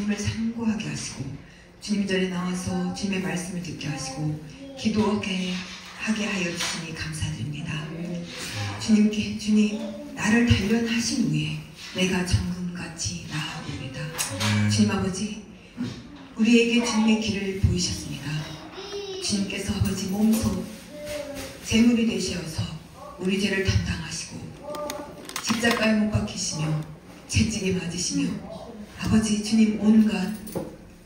주님을 상고하게 하시고 주님 전에 나와서 주님의 말씀을 듣게 하시고 기도하게 하여 주시니 감사드립니다. 주님 나를 단련하신 후에 내가 정금같이 나아옵니다. 주님 아버지, 우리에게 주님의 길을 보이셨습니다. 주님께서 아버지 몸소 제물이 되셔서 우리 죄를 담당하시고 십자가에 못 박히시며 채찍에 맞으시며 아버지 주님 온갖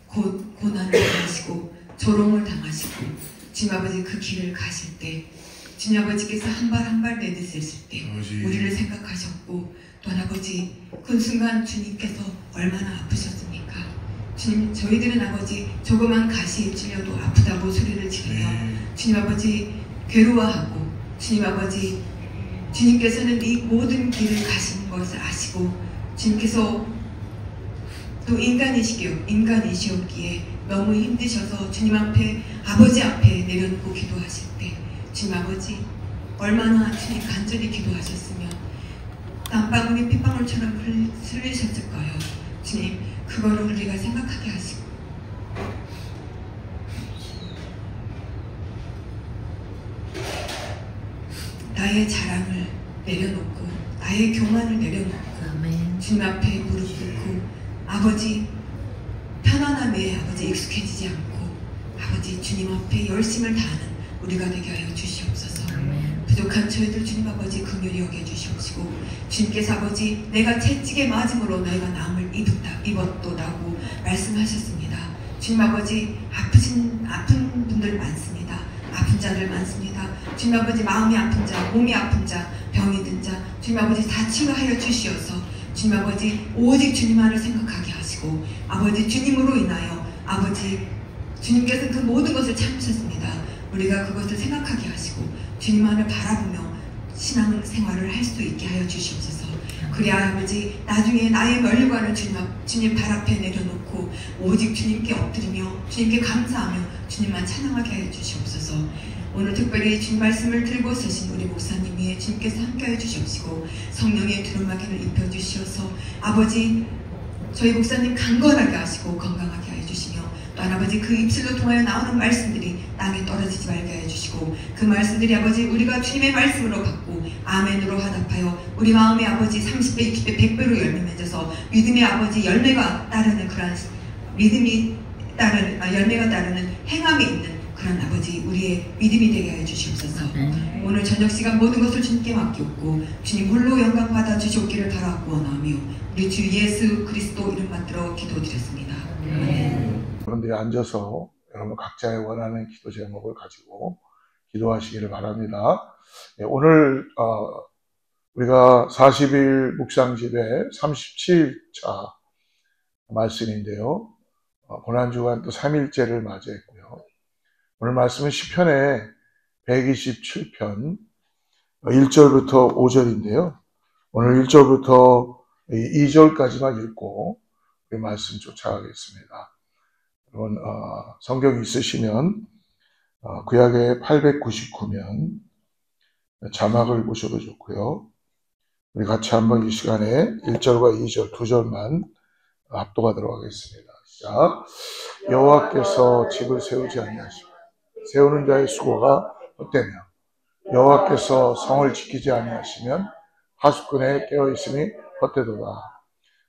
고난을 당하시고 조롱을 당하시고 주님 아버지 그 길을 가실 때 주님 아버지께서 한 발 한 발 내딛으실 때 우리를 생각하셨고 또 아버지 그 순간 주님께서 얼마나 아프셨습니까? 주님, 저희들은 아버지 조그만 가시에 찔려도 아프다고 소리를 지르며 주님 아버지 괴로워하고 주님 아버지 주님께서는 이 모든 길을 가시는 것을 아시고 주님께서 또 인간이시었기에 너무 힘드셔서 주님 앞에 아버지 앞에 내려놓고 기도하실 때 주님 아버지 얼마나 주님 간절히 기도하셨으며 땀방울이 핏방울처럼 흘리셨을까요? 주님, 그거를 우리가 생각하게 하시고 나의 자랑을 내려놓고 나의 교만을 내려놓고 주님 앞에 무릎 꿇고 아버지 편안함에 아버지 익숙해지지 않고 아버지 주님 앞에 열심을 다하는 우리가 되게 하여 주시옵소서. 부족한 저희들 주님 아버지 긍휼히 여겨 주시옵시고 주님께서 아버지 내가 채찍에 맞음으로 너희가 나음을 입었도다고 말씀하셨습니다. 주님 아버지 아픈 분들 많습니다. 아픈 자들 많습니다. 주님 아버지 마음이 아픈 자, 몸이 아픈 자, 병이 든 자 주님 아버지 다 치유하여 주시어서 주님 아버지 오직 주님만을 생각하게 하시고 아버지 주님으로 인하여 아버지 주님께서 그 모든 것을 참으셨습니다. 우리가 그것을 생각하게 하시고 주님만을 바라보며 신앙생활을 할 수 있게 하여 주시옵소서. 그래야 아버지 나중에 나의 멸류관을 주님 발 앞에 내려놓고 오직 주님께 엎드리며 주님께 감사하며 주님만 찬양하게 하여 주시옵소서. 오늘 특별히 주님 말씀을 들고 서신 우리 목사님 위에 주님께서 함께하여 주시옵시고 성령의 두루마기를 입혀주시어서 아버지 저희 목사님 강건하게 하시고 건강하게 하여 주시며 또 아버지 그 입술로 통하여 나오는 말씀들이 땅에 떨어지지 말게 해주시고 그 말씀들이 아버지 우리가 주님의 말씀으로 받고 아멘으로 화답하여 우리 마음의 아버지 30배, 60배, 100배로 열매 맺어서 믿음의 아버지 열매가 따르는 그러한 열매가 따르는 행함이 있는 그런 아버지 우리의 믿음이 되게 하여 주시옵소서. 오늘 저녁 시간 모든 것을 주님께 맡겼고 주님 홀로 영광 받아 주시옵기를 바라고 원하며 우리 주 예수 그리스도 이름 받들어 기도드렸습니다. 여러분들이 앉아서 여러분 각자의 원하는 기도 제목을 가지고 기도하시기를 바랍니다. 오늘 우리가 40일 묵상집의 37차 말씀인데요. 고난주간 또 3일째를 맞이했고요. 오늘 말씀은 시편의 127편 1절부터 5절인데요. 오늘 1절부터 2절까지만 읽고 우리 말씀 쫓아가겠습니다. 여러분 성경 있으시면 구약의 899면 자막을 보셔도 좋고요. 우리 같이 한번 이 시간에 1절과 2절, 2절만 합독하 들어가겠습니다. 시작. 여호와께서 집을 세우지 아니하시고 세우는 자의 수고가 헛되며 여호와께서 성을 지키지 아니하시면 하수꾼의 깨어있음이 헛되도다.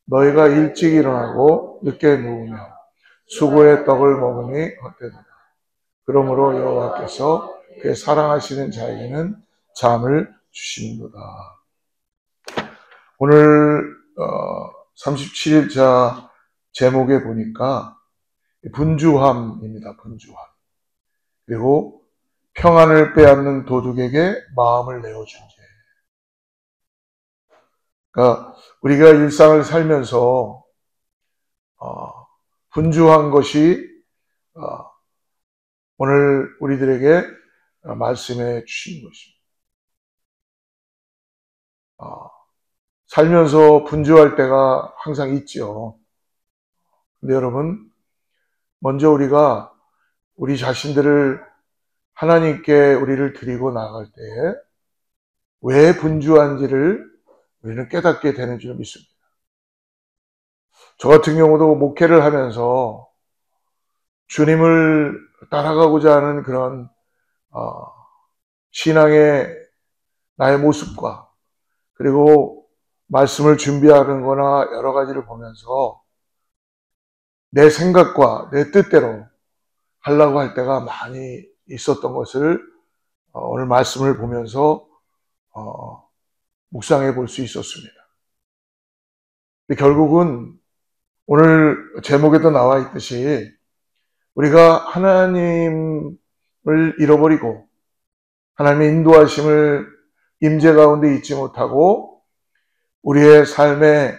너희가 일찍 일어나고 늦게 누우며 수고의 떡을 먹으니 헛되도다. 그러므로 여호와께서 그의 사랑하시는 자에게는 잠을 주시는도다. 오늘 37일자 제목에 보니까 분주함입니다. 분주함. 그리고 평안을 빼앗는 도둑에게 마음을 내어준 죄. 그러니까 우리가 일상을 살면서 분주한 것이 오늘 우리들에게 말씀해 주신 것입니다. 살면서 분주할 때가 항상 있죠. 근데 여러분, 먼저 우리가 우리 자신들을 하나님께 우리를 드리고 나갈 때에 왜 분주한지를 우리는 깨닫게 되는 줄 믿습니다. 저 같은 경우도 목회를 하면서 주님을 따라가고자 하는 그런 신앙의 나의 모습과 그리고 말씀을 준비하는 거나 여러 가지를 보면서 내 생각과 내 뜻대로 하려고 할 때가 많이 있었던 것을 오늘 말씀을 보면서 묵상해 볼 수 있었습니다. 근데 결국은 오늘 제목에도 나와 있듯이 우리가 하나님을 잃어버리고 하나님의 인도하심을 임재 가운데 잊지 못하고 우리의 삶에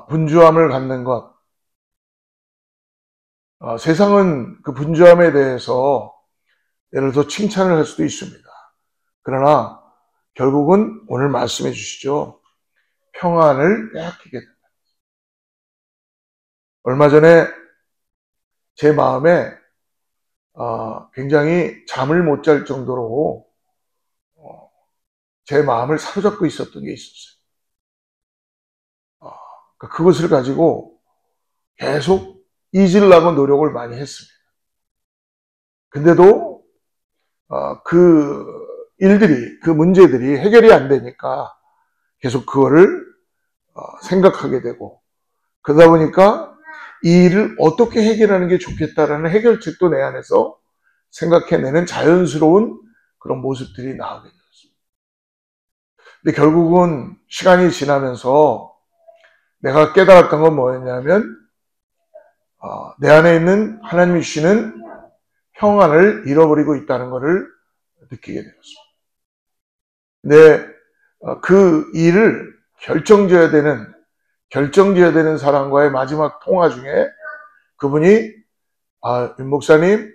분주함을 갖는 것, 세상은 그 분주함에 대해서 예를 들어 칭찬을 할 수도 있습니다. 그러나 결국은 오늘 말씀해 주시죠. 평안을 빼앗기게 된다. 얼마 전에 제 마음에 굉장히 잠을 못 잘 정도로 제 마음을 사로잡고 있었던 게 있었어요. 그것을 가지고 계속 잊으려고 노력을 많이 했습니다. 근데도 그 일들이, 그 문제들이 해결이 안 되니까 계속 그거를 생각하게 되고 그러다 보니까 이 일을 어떻게 해결하는 게 좋겠다라는 해결책도 내 안에서 생각해내는 자연스러운 그런 모습들이 나오게 되었습니다. 근데 결국은 시간이 지나면서 내가 깨달았던 건 뭐였냐면 내 안에 있는 하나님이 주시는 평안을 잃어버리고 있다는 것을 느끼게 되었습니다. 근데 그 일을 결정지어야 되는 사람과의 마지막 통화 중에 그분이 윤 목사님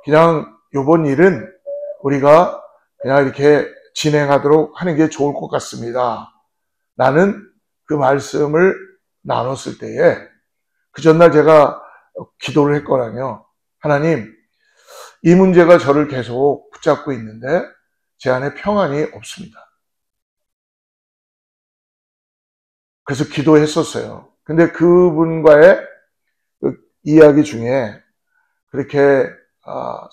그냥 이번 일은 우리가 그냥 이렇게 진행하도록 하는 게 좋을 것 같습니다. 나는 그 말씀을 나눴을 때에 그 전날 제가 기도를 했거든요. 하나님, 이 문제가 저를 계속 붙잡고 있는데 제 안에 평안이 없습니다. 그래서 기도했었어요. 근데 그분과의 그 이야기 중에 그렇게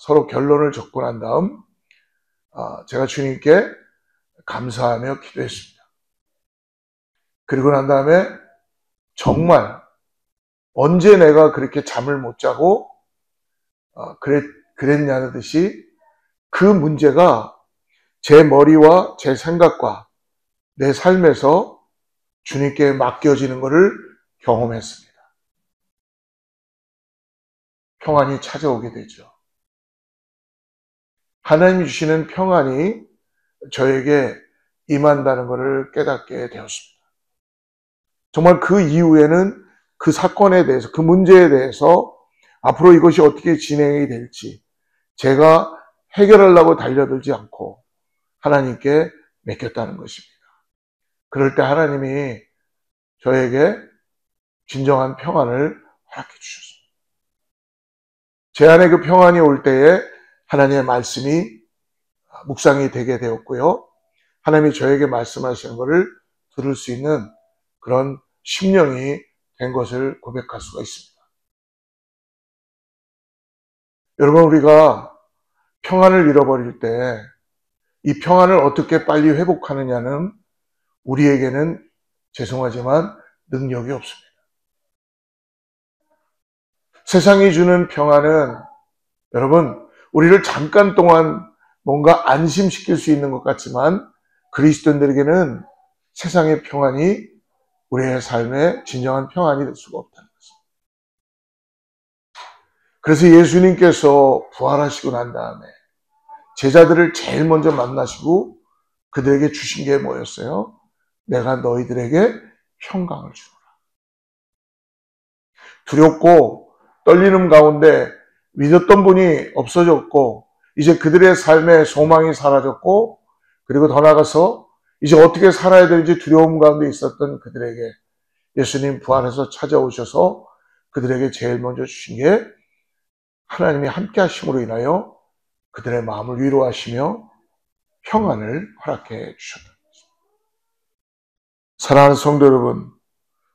서로 결론을 적고 난 다음 제가 주님께 감사하며 기도했습니다. 그리고 난 다음에 정말 언제 내가 그렇게 잠을 못 자고 그랬냐는 듯이 그 문제가 제 머리와 제 생각과 내 삶에서 주님께 맡겨지는 것을 경험했습니다. 평안이 찾아오게 되죠. 하나님이 주시는 평안이 저에게 임한다는 것을 깨닫게 되었습니다. 정말 그 이후에는 그 사건에 대해서, 그 문제에 대해서 앞으로 이것이 어떻게 진행이 될지 제가 해결하려고 달려들지 않고 하나님께 맡겼다는 것입니다. 그럴 때 하나님이 저에게 진정한 평안을 허락해 주셨습니다. 제 안에 그 평안이 올 때에 하나님의 말씀이 묵상이 되게 되었고요. 하나님이 저에게 말씀하시는 것을 들을 수 있는 그런 심령이 된 것을 고백할 수가 있습니다. 여러분, 우리가 평안을 잃어버릴 때 이 평안을 어떻게 빨리 회복하느냐는 우리에게는 죄송하지만 능력이 없습니다. 세상이 주는 평안은 여러분, 우리를 잠깐 동안 뭔가 안심시킬 수 있는 것 같지만 그리스도인들에게는 세상의 평안이 우리의 삶의 진정한 평안이 될 수가 없다는 것입니다. 그래서 예수님께서 부활하시고 난 다음에 제자들을 제일 먼저 만나시고 그들에게 주신 게 뭐였어요? 내가 너희들에게 평강을 주노라. 두렵고 떨리는 가운데 믿었던 분이 없어졌고 이제 그들의 삶의 소망이 사라졌고 그리고 더 나아가서 이제 어떻게 살아야 되는지 두려움 가운데 있었던 그들에게 예수님 부활해서 찾아오셔서 그들에게 제일 먼저 주신 게 하나님이 함께 하심으로 인하여 그들의 마음을 위로하시며 평안을 허락해 주셨다. 사랑하는 성도 여러분,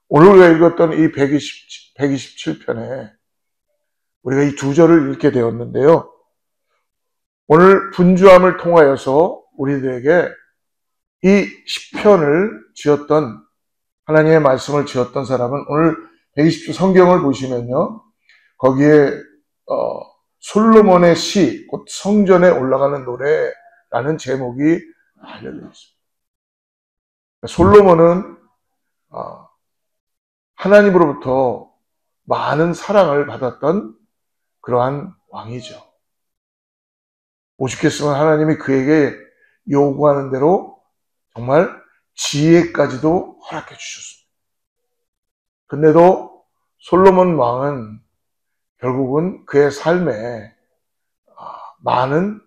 오늘 우리가 읽었던 이 127편에 우리가 이 두 절을 읽게 되었는데요. 오늘 분주함을 통하여서 우리들에게 이 시편을 지었던, 하나님의 말씀을 지었던 사람은 오늘 120조 성경을 보시면요, 거기에 솔로몬의 시, 곧 성전에 올라가는 노래라는 제목이 알려져 있습니다. 솔로몬은 하나님으로부터 많은 사랑을 받았던 그러한 왕이죠. 오죽했으면 하나님이 그에게 요구하는 대로 정말 지혜까지도 허락해 주셨습니다. 근데도 솔로몬 왕은 결국은 그의 삶에 많은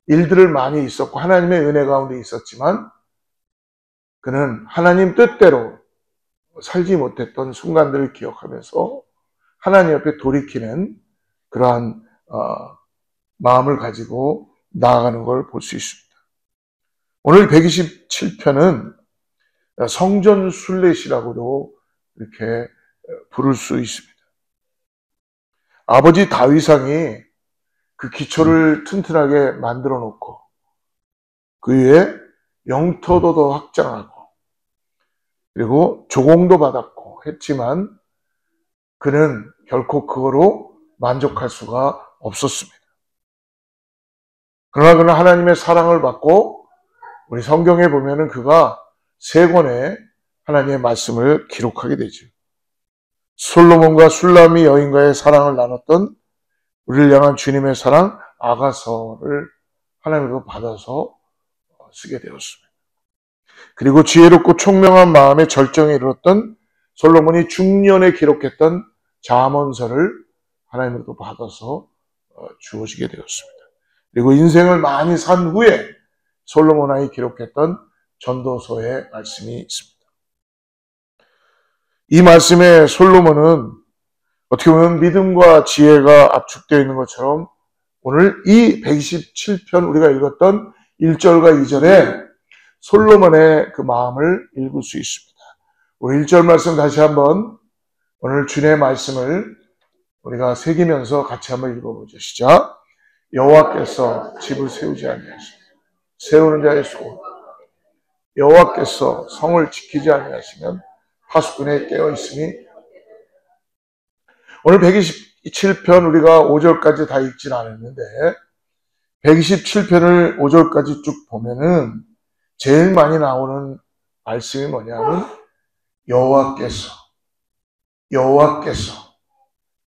일들을 많이 있었고 하나님의 은혜 가운데 있었지만 그는 하나님 뜻대로 살지 못했던 순간들을 기억하면서 하나님 앞에 돌이키는 그러한 마음을 가지고 나아가는 걸 볼 수 있습니다. 오늘 127편은 성전 순례시라고도 이렇게 부를 수 있습니다. 아버지 다윗왕이 그 기초를 튼튼하게 만들어 놓고 그 위에 영토도 더 확장하고 그리고 조공도 받았고 했지만 그는 결코 그거로 만족할 수가 없었습니다. 그러나 그는 하나님의 사랑을 받고 우리 성경에 보면은 그가 3권의 하나님의 말씀을 기록하게 되죠. 솔로몬과 술람이 여인과의 사랑을 나눴던 우리를 향한 주님의 사랑 아가서를 하나님으로 받아서 쓰게 되었습니다. 그리고 지혜롭고 총명한 마음의 절정에 이르렀던 솔로몬이 중년에 기록했던 잠언서를 하나님으로부터 받아서 주어지게 되었습니다. 그리고 인생을 많이 산 후에 솔로몬 왕이 기록했던 전도서의 말씀이 있습니다. 이 말씀에 솔로몬은 어떻게 보면 믿음과 지혜가 압축되어 있는 것처럼 오늘 이 127편 우리가 읽었던 1절과 2절에 솔로몬의 그 마음을 읽을 수 있습니다. 우리 1절 말씀 다시 한번 오늘 주님의 말씀을 우리가 새기면서 같이 한번 읽어보죠. 시작. 여호와께서 집을 세우지 아니하시며 세우는 자의 수고 여호와께서 성을 지키지 아니하시면 파수꾼에 깨어있으니 오늘 127편 우리가 5절까지 다 읽진 않았는데 127편을 5절까지 쭉 보면은 제일 많이 나오는 말씀이 뭐냐면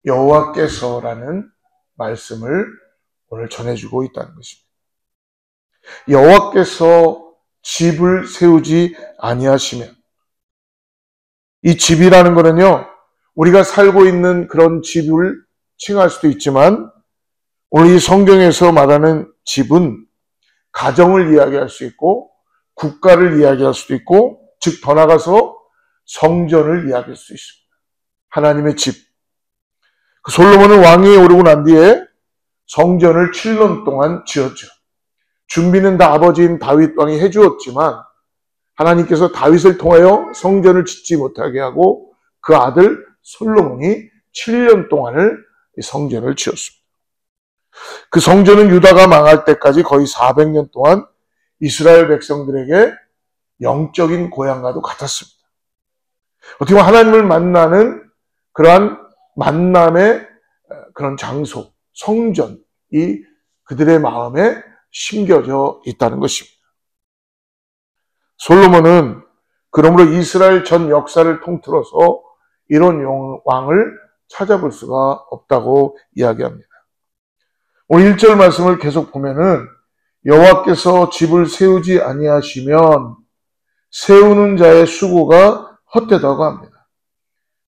여호와께서라는 말씀을 오늘 전해주고 있다는 것입니다. 여호와께서 집을 세우지 아니하시면 이 집이라는 거는요 우리가 살고 있는 그런 집을 칭할 수도 있지만 오늘 이 성경에서 말하는 집은 가정을 이야기할 수 있고 국가를 이야기할 수도 있고 즉 더 나아가서 성전을 이야기할 수 있습니다. 하나님의 집. 그 솔로몬은 왕위에 오르고 난 뒤에 성전을 7년 동안 지었죠. 준비는 다 아버지인 다윗 왕이 해주었지만 하나님께서 다윗을 통하여 성전을 짓지 못하게 하고 그 아들 솔로몬이 7년 동안을 성전을 지었습니다. 그 성전은 유다가 망할 때까지 거의 400년 동안 이스라엘 백성들에게 영적인 고향과도 같았습니다. 어떻게 보면 하나님을 만나는 그러한 만남의 그런 장소, 성전이 그들의 마음에 심겨져 있다는 것입니다. 솔로몬은 그러므로 이스라엘 전 역사를 통틀어서 이런 왕을 찾아볼 수가 없다고 이야기합니다. 오늘 1절 말씀을 계속 보면은 여호와께서 집을 세우지 아니하시면 세우는 자의 수고가 헛되다고 합니다.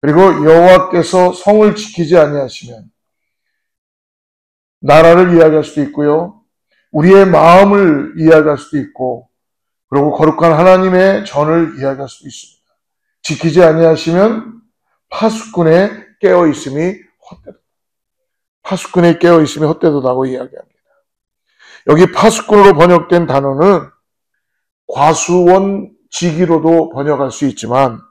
그리고 여호와께서 성을 지키지 아니하시면 나라를 이야기할 수도 있고요. 우리의 마음을 이야기할 수도 있고 그리고 거룩한 하나님의 전을 이야기할 수도 있습니다. 지키지 아니하시면 파수꾼에 깨어있음이 헛되다. 파수꾼에 깨어있음이 헛되다고 이야기합니다. 여기 파수꾼으로 번역된 단어는 과수원지기로도 번역할 수 있지만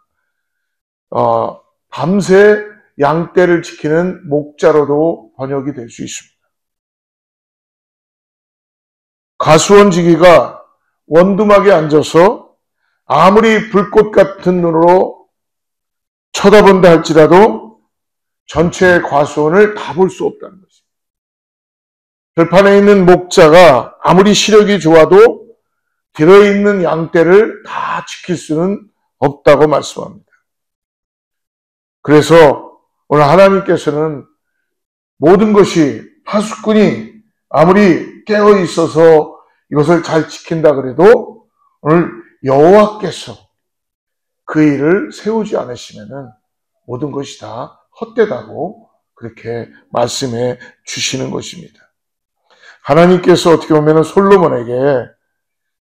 밤새 양떼를 지키는 목자로도 번역이 될 수 있습니다. 가수원지기가 원두막에 앉아서 아무리 불꽃 같은 눈으로 쳐다본다 할지라도 전체 과수원을 다 볼 수 없다는 것입니다. 들판에 있는 목자가 아무리 시력이 좋아도 들어있는 양떼를 다 지킬 수는 없다고 말씀합니다. 그래서 오늘 하나님께서는 모든 것이 파수꾼이 아무리 깨어 있어서 이것을 잘 지킨다 그래도 오늘 여호와께서 그 일을 세우지 않으시면은 모든 것이 다 헛되다고 그렇게 말씀해 주시는 것입니다. 하나님께서 어떻게 보면 솔로몬에게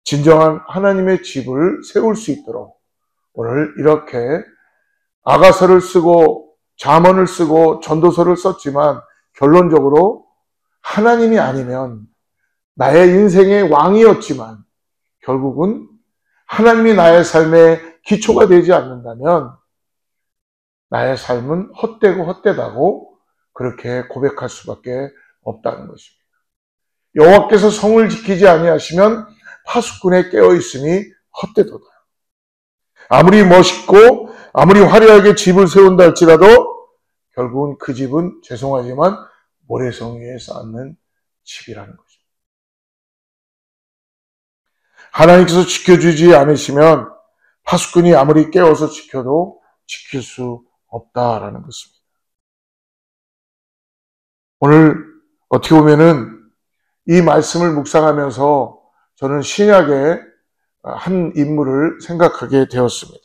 진정한 하나님의 집을 세울 수 있도록 오늘 이렇게 아가서를 쓰고 잠언을 쓰고 전도서를 썼지만 결론적으로 하나님이 아니면 나의 인생의 왕이었지만 결국은 하나님이 나의 삶의 기초가 되지 않는다면 나의 삶은 헛되고 헛되다고 그렇게 고백할 수밖에 없다는 것입니다. 여호와께서 성을 지키지 아니하시면 파수꾼에 깨어있으니 헛되도다. 아무리 멋있고 아무리 화려하게 집을 세운다 할지라도 결국은 그 집은 죄송하지만 모래성 위에 쌓는 집이라는 것입니다. 하나님께서 지켜주지 않으시면 파수꾼이 아무리 깨워서 지켜도 지킬 수 없다라는 것입니다. 오늘 어떻게 보면은 이 말씀을 묵상하면서 저는 신약의 한 인물을 생각하게 되었습니다.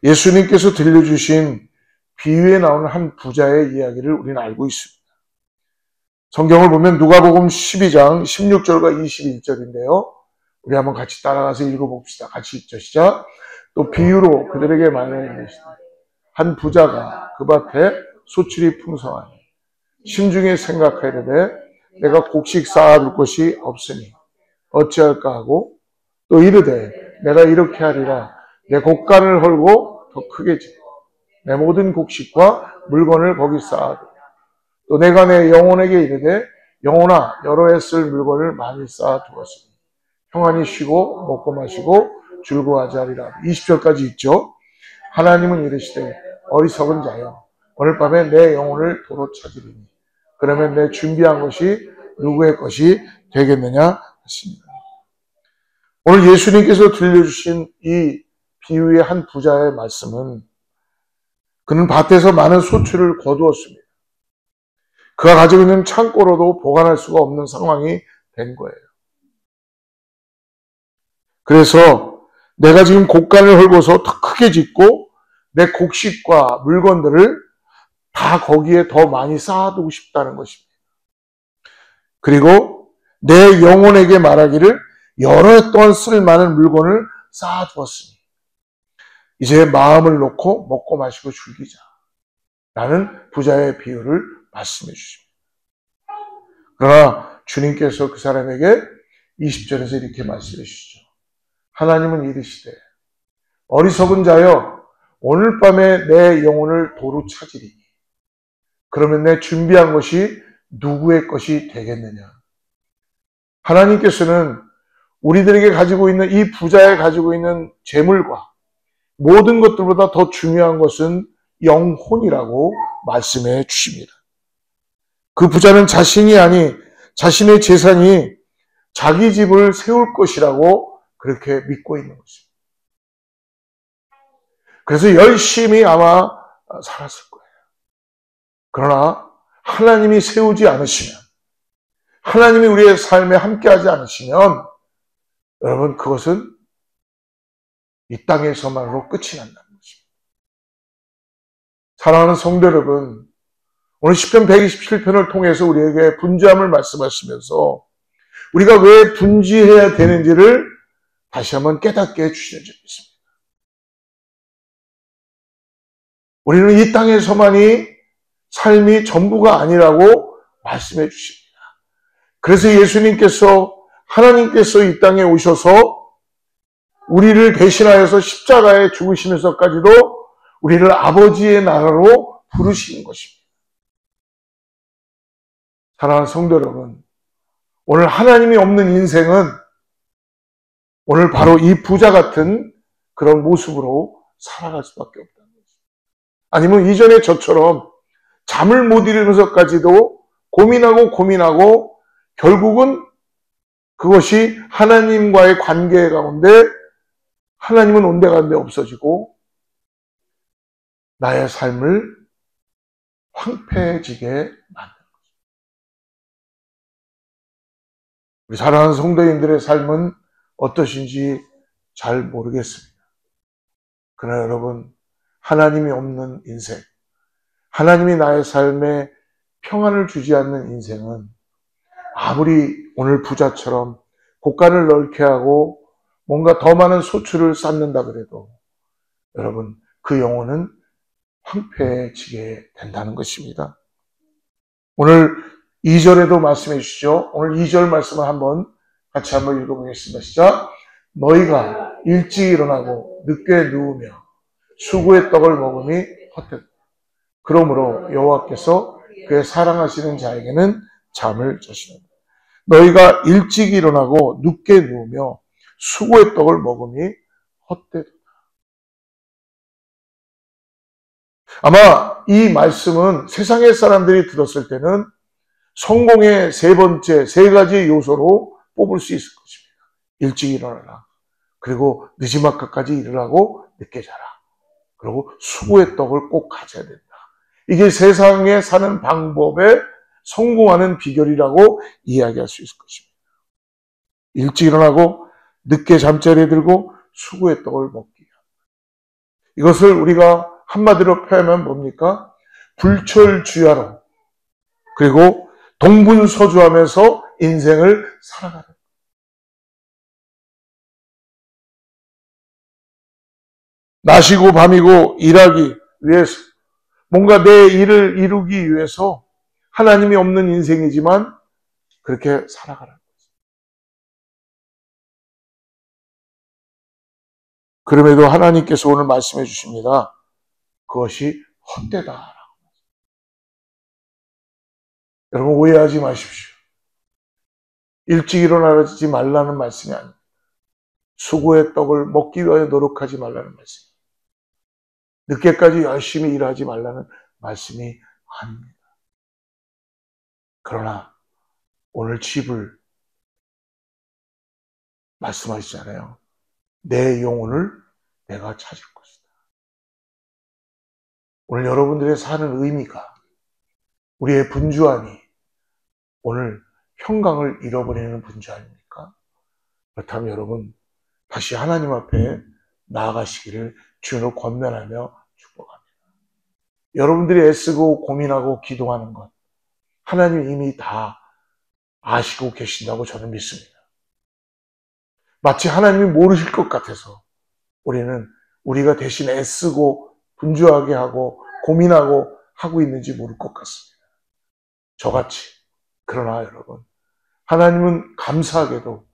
예수님께서 들려주신 비유에 나오는 한 부자의 이야기를 우리는 알고 있습니다. 성경을 보면 누가복음 12장 16절과 21절인데요. 우리 한번 같이 따라가서 읽어봅시다. 같이 읽죠. 시작. 또 비유로 그들에게 말하였으되 한 부자가 그 밭에 소출이 풍성하니 심중에 생각하이르되 내가 곡식 쌓아둘 것이 없으니 어찌할까 하고 또 이르되 내가 이렇게 하리라 내 곡간을 헐고 더 크게 짓고 내 모든 곡식과 물건을 거기 쌓아두고 또 내가 내 영혼에게 이르되 영혼아 여러 해 쓸 물건을 많이 쌓아두었으니 평안히 쉬고 먹고 마시고 즐거워하지 하리라. 20절까지 있죠. 하나님은 이르시되 어리석은 자여 오늘 밤에 내 영혼을 도로 찾으리니 그러면 내 준비한 것이 누구의 것이 되겠느냐 하십니다. 오늘 예수님께서 들려주신 이 비유의 한 부자의 말씀은 그는 밭에서 많은 소출을 거두었습니다. 그가 가지고 있는 창고로도 보관할 수가 없는 상황이 된 거예요. 그래서 내가 지금 곡간을 헐고서 더 크게 짓고 내 곡식과 물건들을 다 거기에 더 많이 쌓아두고 싶다는 것입니다. 그리고 내 영혼에게 말하기를 여러 해 동안 쓸 많은 물건을 쌓아두었으니 이제 마음을 놓고 먹고 마시고 즐기자 라는 부자의 비유를 말씀해 주십니다. 그러나 주님께서 그 사람에게 20절에서 이렇게 말씀해 주시죠. 하나님은 이르시되 어리석은 자여 오늘 밤에 내 영혼을 도로 찾으리니 그러면 내 준비한 것이 누구의 것이 되겠느냐. 하나님께서는 우리들에게 가지고 있는 이 부자에 가지고 있는 재물과 모든 것들보다 더 중요한 것은 영혼이라고 말씀해 주십니다. 그 부자는 자신이 아니 자신의 재산이 자기 집을 세울 것이라고 그렇게 믿고 있는 것입니다. 그래서 열심히 아마 살았을 거예요. 그러나 하나님이 세우지 않으시면, 하나님이 우리의 삶에 함께하지 않으시면 여러분 그것은 이 땅에서만으로 끝이 난다는 것입니다. 사랑하는 성도 여러분, 오늘 시편 127편을 통해서 우리에게 분주함을 말씀하시면서 우리가 왜 분주해야 되는지를 다시 한번 깨닫게 해주시는 줄 믿습니다. 우리는 이 땅에서만이 삶이 전부가 아니라고 말씀해 주십니다. 그래서 예수님께서 하나님께서 이 땅에 오셔서 우리를 대신하여서 십자가에 죽으시면서까지도 우리를 아버지의 나라로 부르시는 것입니다. 사랑하는 성도 여러분, 오늘 하나님이 없는 인생은 오늘 바로 이 부자 같은 그런 모습으로 살아갈 수밖에 없다는 거죠. 아니면 이전에 저처럼 잠을 못 이루면서까지도 고민하고 결국은 그것이 하나님과의 관계 가운데 하나님은 온데간데 없어지고 나의 삶을 황폐해지게 만드는 거죠. 우리 사랑하는 성도인들의 삶은 어떠신지 잘 모르겠습니다. 그러나 여러분, 하나님이 없는 인생, 하나님이 나의 삶에 평안을 주지 않는 인생은 아무리 오늘 부자처럼 곳간을 넓게 하고 뭔가 더 많은 소출을 쌓는다 그래도 여러분, 그 영혼은 황폐해지게 된다는 것입니다. 오늘 2절에도 말씀해 주시죠. 오늘 2절 말씀을 같이 한번 읽어보겠습니다. 시작. 너희가 일찍 일어나고 늦게 누우며 수고의 떡을 먹음이 헛되다. 그러므로 여호와께서 그의 사랑하시는 자에게는 잠을 주시는다. 너희가 일찍 일어나고 늦게 누우며 수고의 떡을 먹음이 헛되다. 아마 이 말씀은 세상의 사람들이 들었을 때는 성공의 세 가지 요소로 뽑을 수 있을 것입니다. 일찍 일어나라. 그리고 늦지막까지 일을 하고 늦게 자라. 그리고 수고의 떡을 꼭 가져야 된다. 이게 세상에 사는 방법에 성공하는 비결이라고 이야기할 수 있을 것입니다. 일찍 일어나고 늦게 잠자리에 들고 수고의 떡을 먹기. 이것을 우리가 한마디로 표현하면 뭡니까? 불철주야로 그리고 동분서주하면서 인생을 살아가는. 낮이고 밤이고 일하기 위해서 뭔가 내 일을 이루기 위해서 하나님이 없는 인생이지만 그렇게 살아가라는 거죠. 그럼에도 하나님께서 오늘 말씀해 주십니다. 그것이 헛되다. 여러분 오해하지 마십시오. 일찍 일어나지 말라는 말씀이 아닙니다. 수고의 떡을 먹기 위하여 노력하지 말라는 말씀. 늦게까지 열심히 일하지 말라는 말씀이 아닙니다. 그러나 오늘 집을 말씀하시잖아요. 내 영혼을 내가 찾을 것이다. 오늘 여러분들의 사는 의미가 우리의 분주함이 오늘 평강을 잃어버리는 분주함입니까? 그렇다면 여러분 다시 하나님 앞에 나아가시기를 주로 권면하며 축복합니다. 여러분들이 애쓰고 고민하고 기도하는 것 하나님 이미 다 아시고 계신다고 저는 믿습니다. 마치 하나님이 모르실 것 같아서 우리가 대신 애쓰고 분주하게 하고 고민하고 하고 있는지 모를 것 같습니다. 저같이. 그러나 여러분 하나님은 감사하게도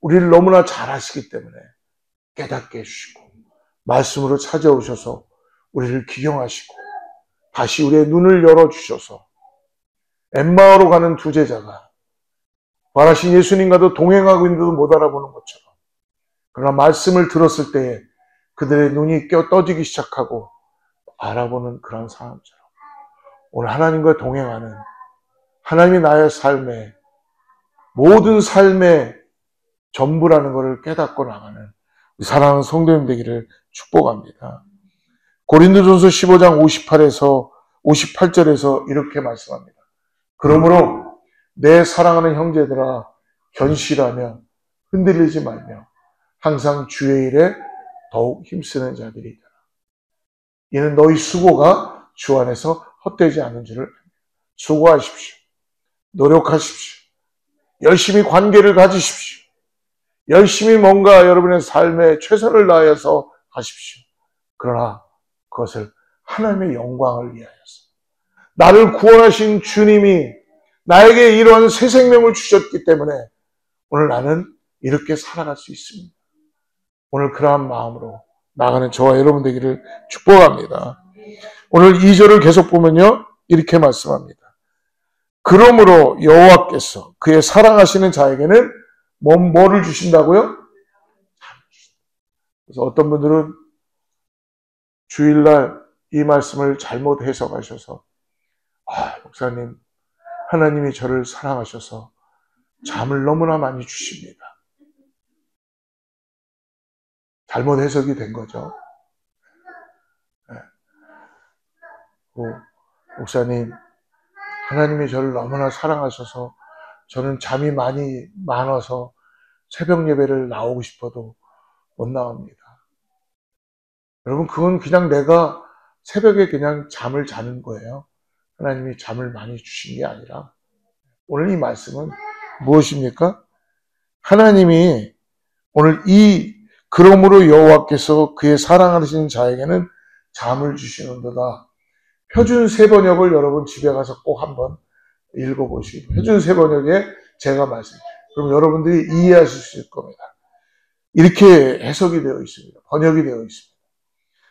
우리를 너무나 잘 아시기 때문에 깨닫게 해주시고 말씀으로 찾아오셔서 우리를 기경하시고 다시 우리의 눈을 열어주셔서 엠마오로 가는 두 제자가 바라신 예수님과도 동행하고 있는데도 못 알아보는 것처럼 그러나 말씀을 들었을 때에 그들의 눈이 떠지기 시작하고 알아보는 그런 상황처럼 오늘 하나님과 동행하는 하나님이 나의 삶에 모든 삶의 전부라는 것을 깨닫고 나가는 사랑하는 성도님 되기를 축복합니다. 고린도전서 15장 58절에서 이렇게 말씀합니다. 그러므로 내 사랑하는 형제들아 견실하며 흔들리지 말며 항상 주의 일에 더욱 힘쓰는 자들이 되라. 이는 너희 수고가 주 안에서 헛되지 않은 줄을 압니다. 수고하십시오. 노력하십시오. 열심히 관계를 가지십시오. 열심히 뭔가 여러분의 삶에 최선을 다해서 하십시오. 그러나 그것을 하나님의 영광을 위하여서 나를 구원하신 주님이 나에게 이러한 새 생명을 주셨기 때문에 오늘 나는 이렇게 살아갈 수 있습니다. 오늘 그러한 마음으로 나가는 저와 여러분 되기를 축복합니다. 오늘 2절을 계속 보면요, 이렇게 말씀합니다. 그러므로 여호와께서 그의 사랑하시는 자에게는 뭐를 주신다고요? 그래서 어떤 분들은 주일날 이 말씀을 잘못 해석하셔서, 목사님, 하나님이 저를 사랑하셔서 잠을 너무나 많이 주십니다. 잘못 해석이 된 거죠. 네. 목사님, 하나님이 저를 너무나 사랑하셔서 저는 잠이 많이 많아서 새벽 예배를 나오고 싶어도 못 나옵니다. 여러분, 그건 그냥 내가 새벽에 그냥 잠을 자는 거예요. 하나님이 잠을 많이 주신 게 아니라, 오늘 이 말씀은 무엇입니까? 하나님이 오늘 그러므로 여호와께서 그의 사랑하시는 자에게는 잠을 주시는도다. 표준 세번역을 여러분 집에 가서 꼭 한번 읽어보시고, 표준 세번역에 제가 그럼 여러분들이 이해하실 수 있을 겁니다. 이렇게 해석이 되어 있습니다. 번역이 되어 있습니다.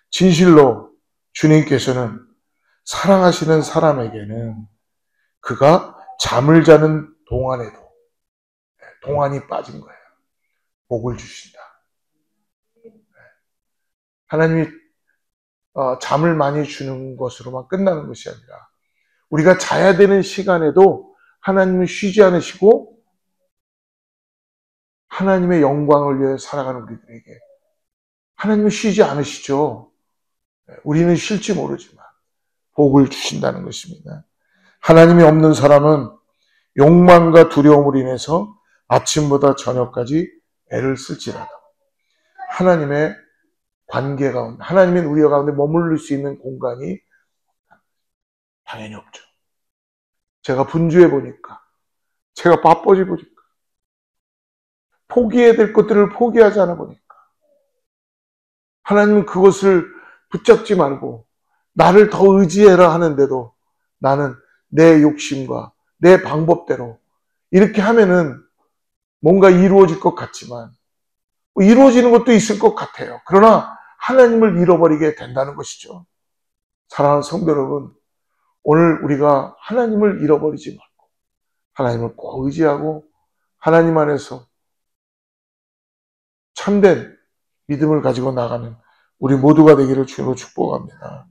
진실로 주님께서는 사랑하시는 사람에게는 그가 잠을 자는 동안에도, 동안이 빠진 거예요, 복을 주신다. 하나님이 잠을 많이 주는 것으로만 끝나는 것이 아니라 우리가 자야 되는 시간에도 하나님은 쉬지 않으시고 하나님의 영광을 위해 살아가는 우리들에게 하나님은 쉬지 않으시죠. 우리는 쉴지 모르지만 복을 주신다는 것입니다. 하나님이 없는 사람은 욕망과 두려움으로 인해서 아침보다 저녁까지 애를 쓸지라도 하나님의 관계 가운데, 하나님은 우리 가운데 머무를 수 있는 공간이 당연히 없죠. 제가 분주해 보니까, 제가 바빠지 보니까, 포기해야 될 것들을 포기하지 않아 보니까 하나님은 그것을 붙잡지 말고 나를 더 의지해라 하는데도 나는 내 욕심과 내 방법대로 이렇게 하면은 뭔가 이루어질 것 같지만 이루어지는 것도 있을 것 같아요. 그러나 하나님을 잃어버리게 된다는 것이죠. 사랑하는 성도 여러분, 오늘 우리가 하나님을 잃어버리지 말고 하나님을 꼭 의지하고 하나님 안에서 참된 믿음을 가지고 나가는 우리 모두가 되기를 주로 축복합니다.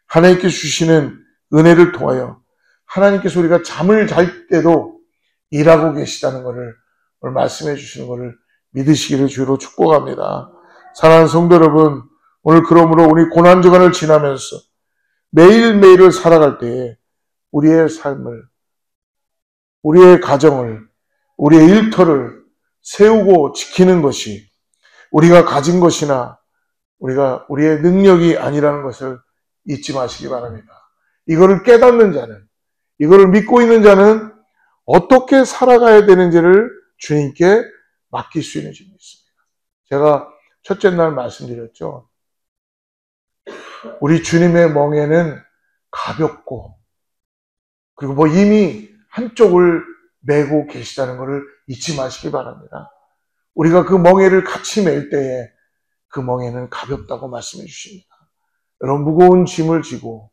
하나님께 주시는 은혜를 통하여 하나님께서 우리가 잠을 잘 때도 일하고 계시다는 것을 오늘 말씀해 주시는 것을 믿으시기를 주로 축복합니다. 사랑하는 성도 여러분, 오늘 그러므로 우리 고난주간을 지나면서 매일매일을 살아갈 때에 우리의 삶을, 우리의 가정을, 우리의 일터를 세우고 지키는 것이 우리가 가진 것이나 우리의 능력이 아니라는 것을 잊지 마시기 바랍니다. 이거를 깨닫는 자는, 이거를 믿고 있는 자는 어떻게 살아가야 되는지를 주님께 맡길 수 있는 줄이 있습니다. 제가 첫째 날 말씀드렸죠. 우리 주님의 멍에는 가볍고 그리고 이미 한쪽을 메고 계시다는 것을 잊지 마시기 바랍니다. 우리가 그 멍에를 같이 맬 때에 그 멍에는 가볍다고 말씀해 주십니다. 여러분 무거운 짐을 지고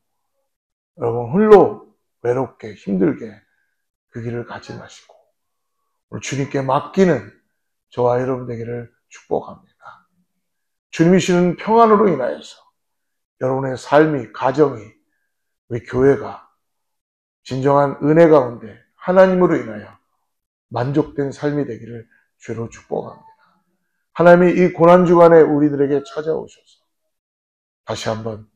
여러분 홀로 외롭게 힘들게 그 길을 가지 마시고 오늘 주님께 맡기는 저와 여러분 되기를 축복합니다. 주님이 주시는 평안으로 인하여서 여러분의 삶이, 가정이, 우리 교회가 진정한 은혜 가운데 하나님으로 인하여 만족된 삶이 되기를 주로 축복합니다. 하나님이 이 고난주간에 우리들에게 찾아오셔서 다시 한번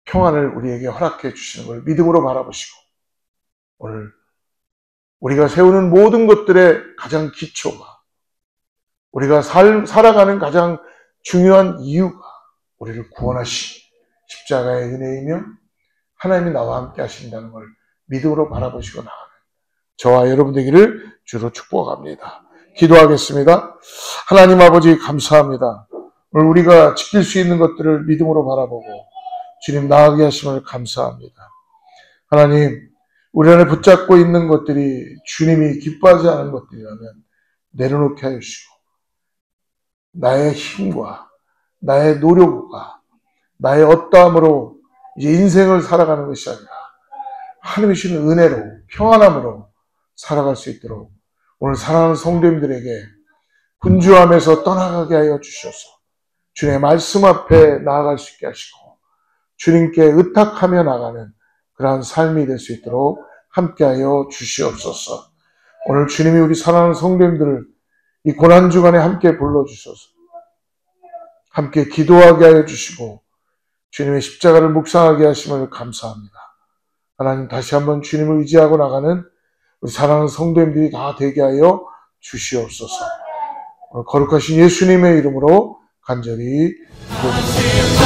평안을 우리에게 허락해 주시는 걸 믿음으로 바라보시고 오늘 우리가 세우는 모든 것들의 가장 기초가 우리가 살아가는 가장 중요한 이유가 우리를 구원하신 십자가의 은혜이며 하나님이 나와 함께 하신다는 걸 믿음으로 바라보시고 나가는 저와 여러분 되기를 주로 축복합니다. 기도하겠습니다. 하나님 아버지 감사합니다. 오늘 우리가 지킬 수 있는 것들을 믿음으로 바라보고 주님 나아가게 하심을 감사합니다. 하나님 우리 안에 붙잡고 있는 것들이 주님이 기뻐하지 않은 것들이라면 내려놓게 하시고 나의 힘과 나의 노력과 나의 어떠함으로 이제 인생을 살아가는 것이 아니라 하나님이 주시는 은혜로 평안함으로 살아갈 수 있도록 오늘 사랑하는 성도님들에게 분주함에서 떠나가게 하여 주셔서 주님의 말씀 앞에 나아갈 수 있게 하시고 주님께 의탁하며 나가는 그러한 삶이 될 수 있도록 함께하여 주시옵소서. 오늘 주님이 우리 사랑하는 성도님들을 이 고난주간에 함께 불러주셔서 함께 기도하게 하여 주시고 주님의 십자가를 묵상하게 하심을 감사합니다. 하나님 다시 한번 주님을 의지하고 나가는 우리 사랑하는 성도님들이 다 되게 하여 주시옵소서. 오늘 거룩하신 예수님의 이름으로 간절히 기도드립니다.